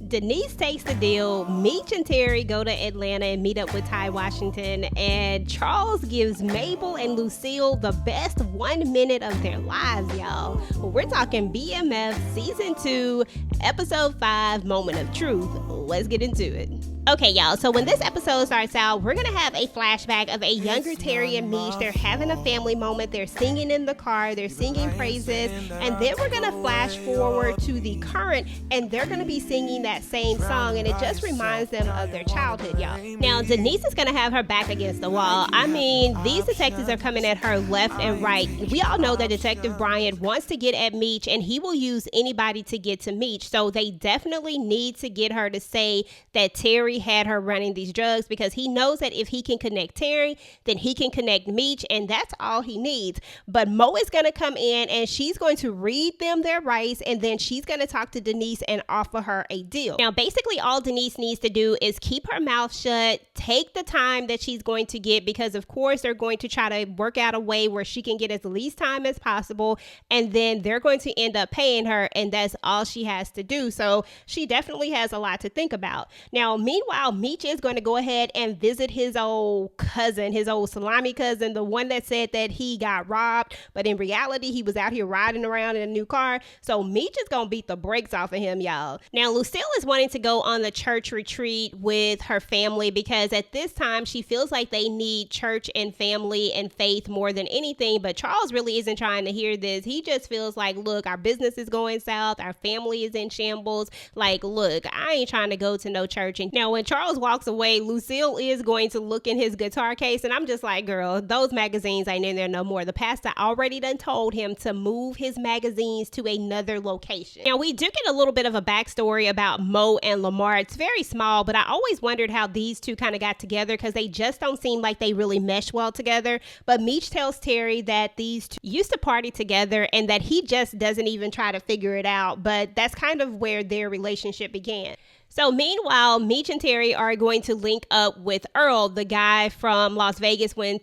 Denise takes the deal. Mech and Terry go to Atlanta and meet up with Ty Washington, and Charles gives Mabel and Lucille the best 1 minute of their lives, y'all. We're talking BMF Season 2, Episode 5, Moment of Truth. Let's get into it. Okay, y'all, so when this episode starts out, we're going to have a flashback of a younger Terry and Mech. They're having a family moment. They're singing in the car. They're singing praises. And then we're going to flash forward to the current, and they're going to be singing that same song, and it just reminds them of their childhood, y'all. Now, Denise is going to have her back against the wall. I mean, these detectives are coming at her left and right. We all know that Detective Bryant wants to get at Mech, and he will use anybody to get to Mech. So they definitely need to get her to say that Terry had her running these drugs, because he knows that if he can connect Terry, then he can connect Mech, and that's all he needs. But Mo is going to come in, and she's going to read them their rights, and then she's going to talk to Denise and offer her a deal. Now, basically all Denise needs to do is keep her mouth shut, take the time that she's going to get, because of course they're going to try to work out a way where she can get as least time as possible, and then they're going to end up paying her, and that's all she has to do. So she definitely has a lot to think about. Now, meanwhile, Mech is going to go ahead and visit his old cousin, his old salami cousin, the one that said that he got robbed, but in reality, he was out here riding around in a new car. So Mech is going to beat the brakes off of him, y'all. Now, Lucille is wanting to go on the church retreat with her family, because at this time, she feels like they need church and family and faith more than anything. But Charles really isn't trying to hear this. He just feels like, look, our business is going south. Our family is in shambles. Like, look, I ain't trying to go to no church. And now when Charles walks away, Lucille is going to look in his guitar case, and I'm just like, girl, those magazines ain't in there no more. The pastor already done told him to move his magazines to another location. Now, we do get a little bit of a backstory about Mo and Lamar. It's very small, but I always wondered how these two kind of got together, because they just don't seem like they really mesh well together. But Mech tells Terry that these two used to party together, and that he just doesn't even try to figure it out. But that's kind of where their relationship began. So meanwhile, Mech and Terry are going to link up with Earl, the guy from Las Vegas when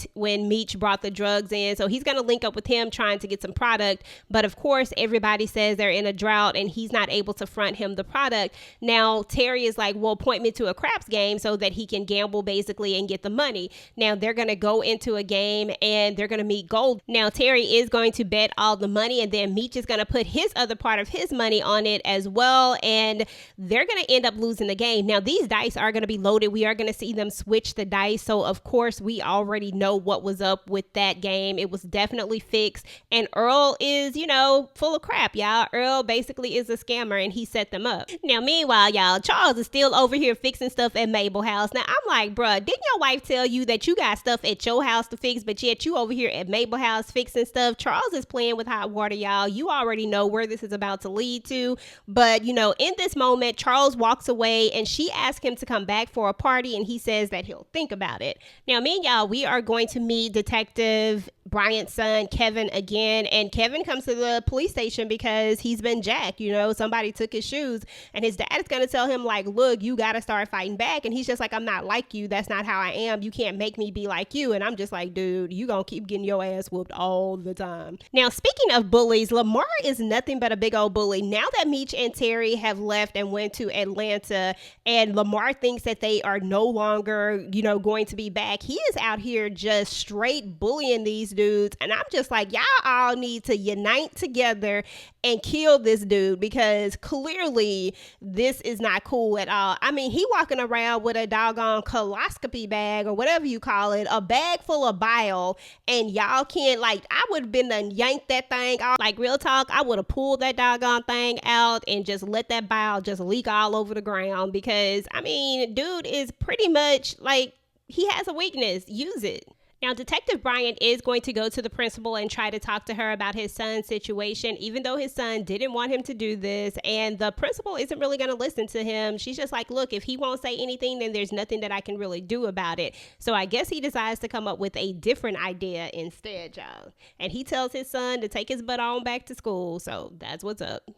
Mech brought the drugs in. So he's going to link up with him trying to get some product. But of course, everybody says they're in a drought and he's not able to front him the product. Now, Terry is like, well, point me to a craps game so that he can gamble basically and get the money. Now, they're going to go into a game and they're going to meet Goldie. Now, Terry is going to bet all the money, and then Mech is going to put his other part of his money on it as well. And they're going to end up losing the game. Now, these dice are going to be loaded. We are going to see them switch the dice. So, of course, we already know what was up with that game. It was definitely fixed. And Earl is, full of crap, y'all. Earl basically is a scammer, and he set them up. Now, meanwhile, y'all, Charles is still over here fixing stuff at Mabel's house. Now, I'm like, bruh, didn't your wife tell you that you got stuff at your house to fix, but yet you over here at Mabel's house fixing stuff? Charles is playing with hot water, y'all. You already know where this is about to lead to. But, in this moment, Charles walks away, and she asks him to come back for a party, and he says that he'll think about it. Now, me and y'all, we are going to meet Detective Bryant's son, Kevin, again, and Kevin comes to the police station because he's been jacked. Somebody took his shoes, and his dad is going to tell him, like, look, you got to start fighting back. And he's just like, I'm not like you. That's not how I am. You can't make me be like you. And I'm just like, dude, you going to keep getting your ass whooped all the time. Now, speaking of bullies, Lamar is nothing but a big old bully. Now that Mech and Terry have left and went to Atlanta, and Lamar thinks that they are no longer, going to be back, he is out here just straight bullying these dudes. And I'm just like, y'all all need to unite together and kill this dude, because clearly this is not cool at all. I mean, he walking around with a doggone coloscopy bag, or whatever you call it, a bag full of bile, and y'all can't, I would have been done yanked that thing out. Like, real talk, I would have pulled that doggone thing out and just let that bile just leak all over the ground, because, I mean, dude is pretty much like, he has a weakness. Use it. Now, Detective Bryant is going to go to the principal and try to talk to her about his son's situation, even though his son didn't want him to do this. And the principal isn't really going to listen to him. She's just like, look, if he won't say anything, then there's nothing that I can really do about it. So I guess he decides to come up with a different idea instead, y'all. And he tells his son to take his butt on back to school. So that's what's up.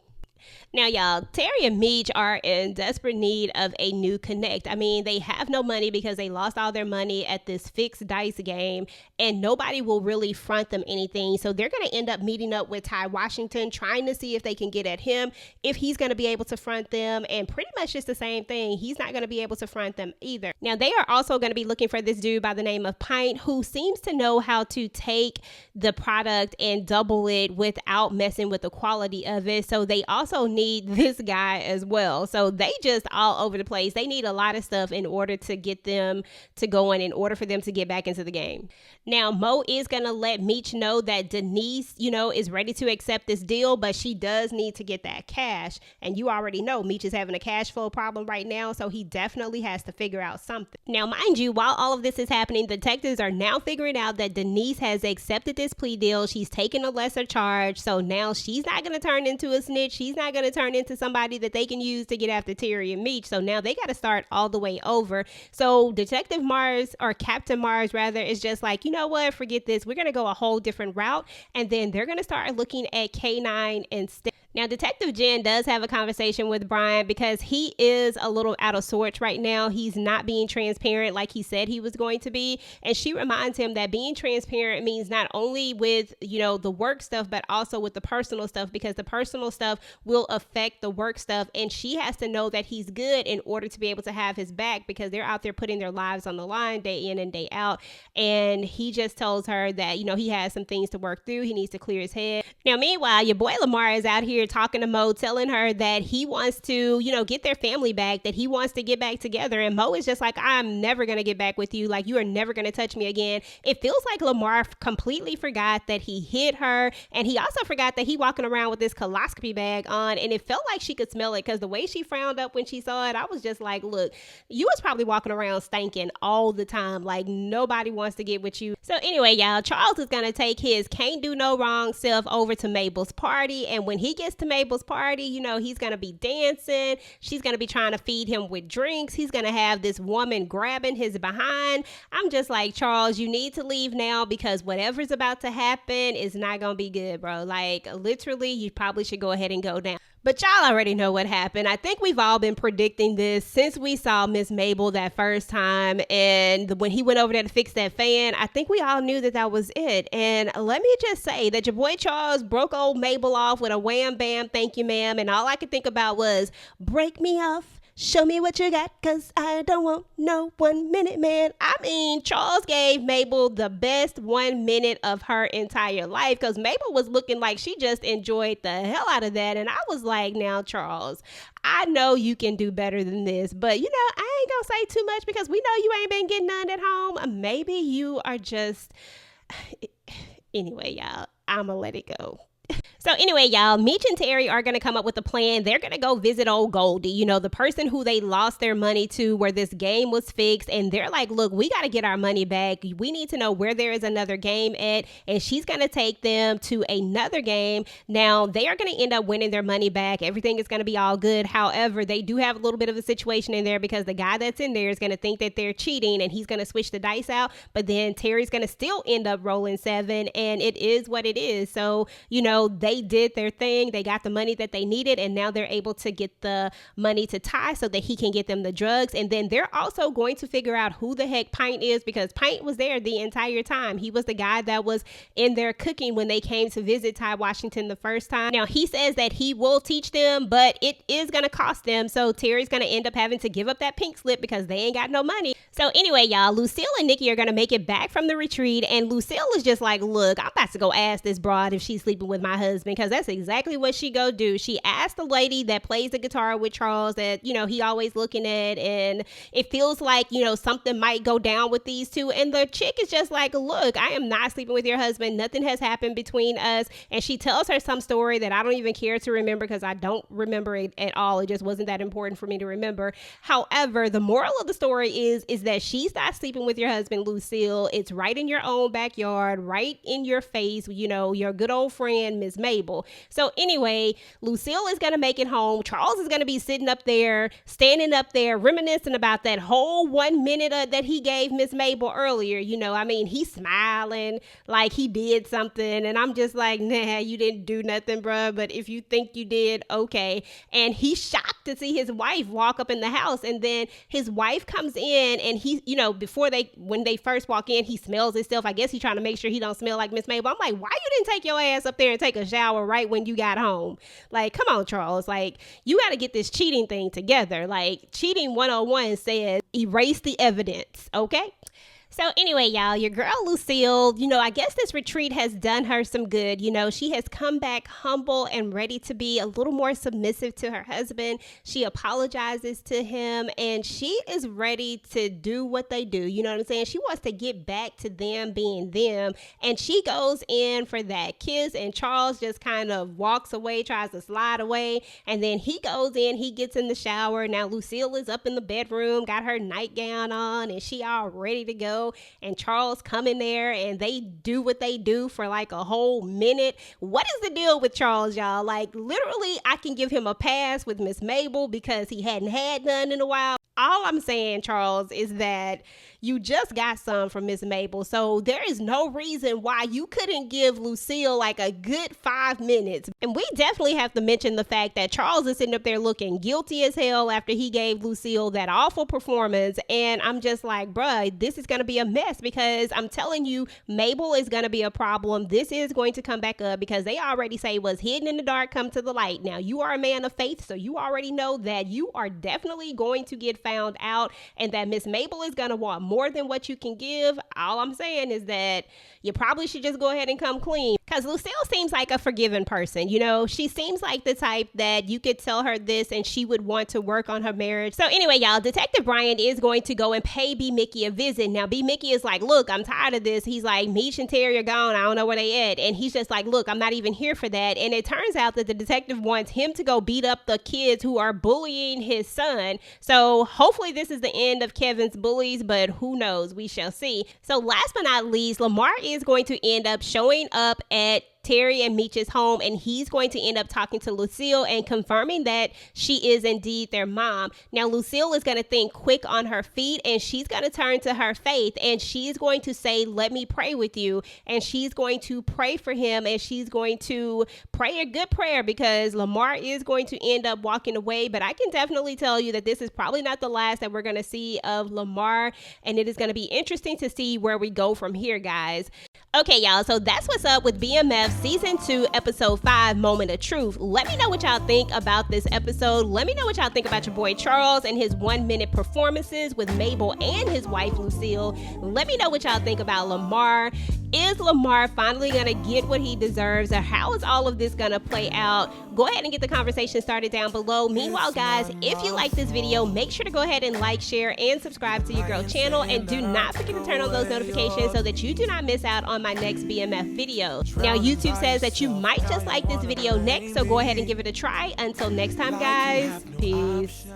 Now, y'all, Terry and Meech are in desperate need of a new connect. I mean, they have no money because they lost all their money at this fixed dice game, and nobody will really front them anything. So they're going to end up meeting up with Ty Washington, trying to see if they can get at him, if he's going to be able to front them. And pretty much just the same thing. He's not going to be able to front them either. Now, they are also going to be looking for this dude by the name of Pint, who seems to know how to take the product and double it without messing with the quality of it. So they also need this guy as well. So they just all over the place. They need a lot of stuff in order to get them to go in order for them to get back into the game. Now, Mo is going to let Meech know that Denise, is ready to accept this deal, but she does need to get that cash. And you already know Meech is having a cash flow problem right now, so he definitely has to figure out something. Now, mind you, while all of this is happening, detectives are now figuring out that Denise has accepted this plea deal. She's taken a lesser charge, so now she's not going to turn into a snitch. She's not going to turn into somebody that they can use to get after Terry and Meech. So now they got to start all the way over. So Detective Mars, or Captain Mars rather, is just like, you know what, forget this. We're going to go a whole different route. And then they're going to start looking at K9 instead. Now, Detective Jen does have a conversation with Brian because he is a little out of sorts right now. He's not being transparent like he said he was going to be. And she reminds him that being transparent means not only with, the work stuff, but also with the personal stuff, because the personal stuff will affect the work stuff. And she has to know that he's good in order to be able to have his back, because they're out there putting their lives on the line day in and day out. And he just tells her that, he has some things to work through. He needs to clear his head. Now, meanwhile, your boy Lamar is out here talking to Mo, telling her that he wants to, get their family back, that he wants to get back together. And Mo is just like, I'm never going to get back with you. Like, you are never going to touch me again. It feels like Lamar completely forgot that he hit her. And he also forgot that he walking around with this coloscopy bag on. And it felt like she could smell it, because the way she frowned up when she saw it, I was just like, look, you was probably walking around stinking all the time. Like, nobody wants to get with you. So anyway, y'all, Charles is going to take his can't do no wrong self over to Mabel's party. And when he gets to Mabel's party, he's going to be dancing. She's going to be trying to feed him with drinks. He's going to have this woman grabbing his behind. I'm just like, Charles, you need to leave now, because whatever's about to happen is not going to be good, bro. Like, literally, you probably should go ahead and go down. But y'all already know what happened. I think we've all been predicting this since we saw Miss Mabel that first time. And when he went over there to fix that fan, I think we all knew that that was it. And let me just say that your boy Charles broke old Mabel off with a wham bam, thank you ma'am. And all I could think about was, break me off. Show me what you got, cause I don't want no 1 minute, man. I mean, Charles gave Mabel the best 1 minute of her entire life, because Mabel was looking like she just enjoyed the hell out of that. And I was like, now, Charles, I know you can do better than this, but I ain't gonna say too much, because we know you ain't been getting none at home. Maybe you are just... Anyway, y'all, I'ma let it go. So anyway, y'all, Meech and Terry are going to come up with a plan. They're going to go visit old Goldie, the person who they lost their money to, where this game was fixed. And they're like, look, we got to get our money back. We need to know where there is another game at. And she's going to take them to another game. Now, they are going to end up winning their money back. Everything is going to be all good. However, they do have a little bit of a situation in there, because the guy that's in there is going to think that they're cheating, and he's going to switch the dice out. But then Terry's going to still end up rolling 7, and it is what it is. So, they did their thing. They got the money that they needed, and now they're able to get the money to Ty so that he can get them the drugs. And then they're also going to figure out who the heck Pint is, because Pint was there the entire time. He was the guy that was in there cooking when they came to visit Ty Washington the first time. Now, he says that he will teach them, but it is going to cost them. So Terry's going to end up having to give up that pink slip, because they ain't got no money. So anyway, y'all, Lucille and Nikki are going to make it back from the retreat, and Lucille is just like, look, I'm about to go ask this broad if she's sleeping with my husband, because that's exactly what she go do. She asked the lady that plays the guitar with Charles that, he always looking at, and it feels like, something might go down with these two. And the chick is just like, look, I am not sleeping with your husband. Nothing has happened between us. And she tells her some story that I don't even care to remember, because I don't remember it at all. It just wasn't that important for me to remember. However, the moral of the story is that she's not sleeping with your husband, Lucille. It's right in your own backyard, right in your face. Your good old friend and Miss Mabel. So anyway, Lucille is going to make it home. Charles is going to be sitting up there, standing up there, reminiscing about that whole 1 minute that he gave Miss Mabel earlier. You know, I mean, he's smiling like he did something. And I'm just like, nah, you didn't do nothing, bruh. But if you think you did, okay. And he's shocked to see his wife walk up in the house. And then his wife comes in and he, you know, when they first walk in, he smells himself. I guess he's trying to make sure he don't smell like Miss Mabel. I'm like, why you didn't take your ass up there and take a shower right when you got home? Like, come on, Charles. Like, you got to get this cheating thing together. Like, cheating 101 says erase the evidence, okay? So anyway, y'all, your girl Lucille, you know, I guess this retreat has done her some good. You know, she has come back humble and ready to be a little more submissive to her husband. She apologizes to him and she is ready to do what they do. You know what I'm saying? She wants to get back to them being them. And she goes in for that kiss and Charles just kind of walks away, tries to slide away. And then he goes in, he gets in the shower. Now Lucille is up in the bedroom, got her nightgown on and she all ready to go. And Charles come in there and they do what they do for like a whole minute. What is the deal with Charles, y'all? Like, literally, I can give him a pass with Miss Mabel because he hadn't had none in a while. All I'm saying, Charles, is that you just got some from Miss Mabel. So there is no reason why you couldn't give Lucille like a good 5 minutes. And we definitely have to mention the fact that Charles is sitting up there looking guilty as hell after he gave Lucille that awful performance. And I'm just like, bruh, this is going to be a mess because I'm telling you, Mabel is going to be a problem. This is going to come back up because they already say what's hidden in the dark come to the light. Now, you are a man of faith, so you already know that you are definitely going to get found out and that Miss Mabel is going to want more than what you can give. All I'm saying is that you probably should just go ahead and come clean because Lucille seems like a forgiving person. You know, she seems like the type that you could tell her this and she would want to work on her marriage. So anyway, y'all, Detective Brian is going to go and pay B. Mickey a visit. Now, B. Mickey is like, look, I'm tired of this. He's like, Mech and Terry are gone. I don't know where they at. And he's just like, look, I'm not even here for that. And it turns out that the detective wants him to go beat up the kids who are bullying his son. So hopefully this is the end of Kevin's bullies, but who knows? We shall see. So last but not least, Lamar is going to end up showing up at Terry and Mech's home, and he's going to end up talking to Lucille and confirming that she is indeed their mom. Now, Lucille is going to think quick on her feet, and she's going to turn to her faith, and she's going to say, let me pray with you, and she's going to pray for him, and she's going to pray a good prayer because Lamar is going to end up walking away, but I can definitely tell you that this is probably not the last that we're going to see of Lamar, and it is going to be interesting to see where we go from here, guys. Okay, y'all, so that's what's up with BMF Season 2, Episode 5, Moment of Truth. Let me know what y'all think about this episode. Let me know what y'all think about your boy Charles and his 1 minute performances with Mabel and his wife Lucille. Let me know what y'all think about Lamar. Is Lamar finally going to get what he deserves, or how is all of this going to play out? Go ahead and get the conversation started down below. Meanwhile, guys, if you like this video, make sure to go ahead and like, share, and subscribe to your girl channel. And do not forget to turn on those notifications so that you do not miss out on my next BMF video. Now, YouTube says that you might just like this video next, so go ahead and give it a try. Until next time, guys, peace.